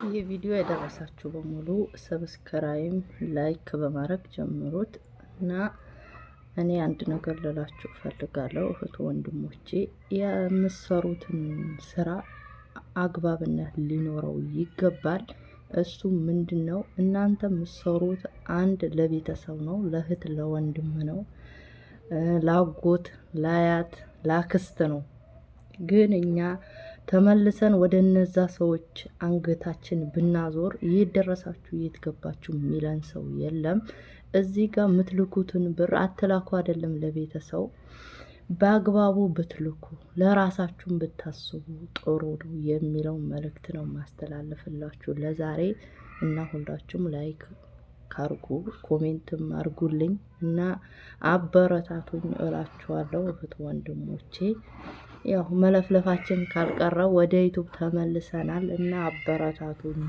ይህ ቪዲዮ የደረሳችሁ በሙሉ ሰብስክራይብ ላይክ በማድረግ ጀምሩት እና እኔ አንድ ነገር ልላችሁ ፈልጋለሁ። እህት ወንድሞቼ የምትሰሩትን ስራ አግባብነት ሊኖረው ይገባል። እሱ ምንድነው? እናንተ የምትሰሩት አንድ ለቤተሰብ ነው፣ ለእህት ለወንድም ነው፣ ላጎት ላያት ላክስት ነው። ግን እኛ ተመልሰን ወደ እነዛ ሰዎች አንገታችን ብናዞር የት ደረሳችሁ የት ገባችሁ የሚለን ሰው የለም። እዚህ ጋር የምትልኩትን ብር አትላኩ አይደለም ለቤተሰው፣ በአግባቡ ብትልኩ ለራሳችሁን ብታስቡ ጥሩ ነው የሚለው መልእክት ነው ማስተላለፍላችሁ ለዛሬ። እና ሁላችሁም ላይክ ካርጉ ኮሜንትም አርጉልኝ እና አበረታቱኝ እላችኋለሁ እህት ወንድሞቼ። ያው መለፍለፋችን ካልቀረ ወደ ዩቲዩብ ተመልሰናል እና አበረታቱኝ።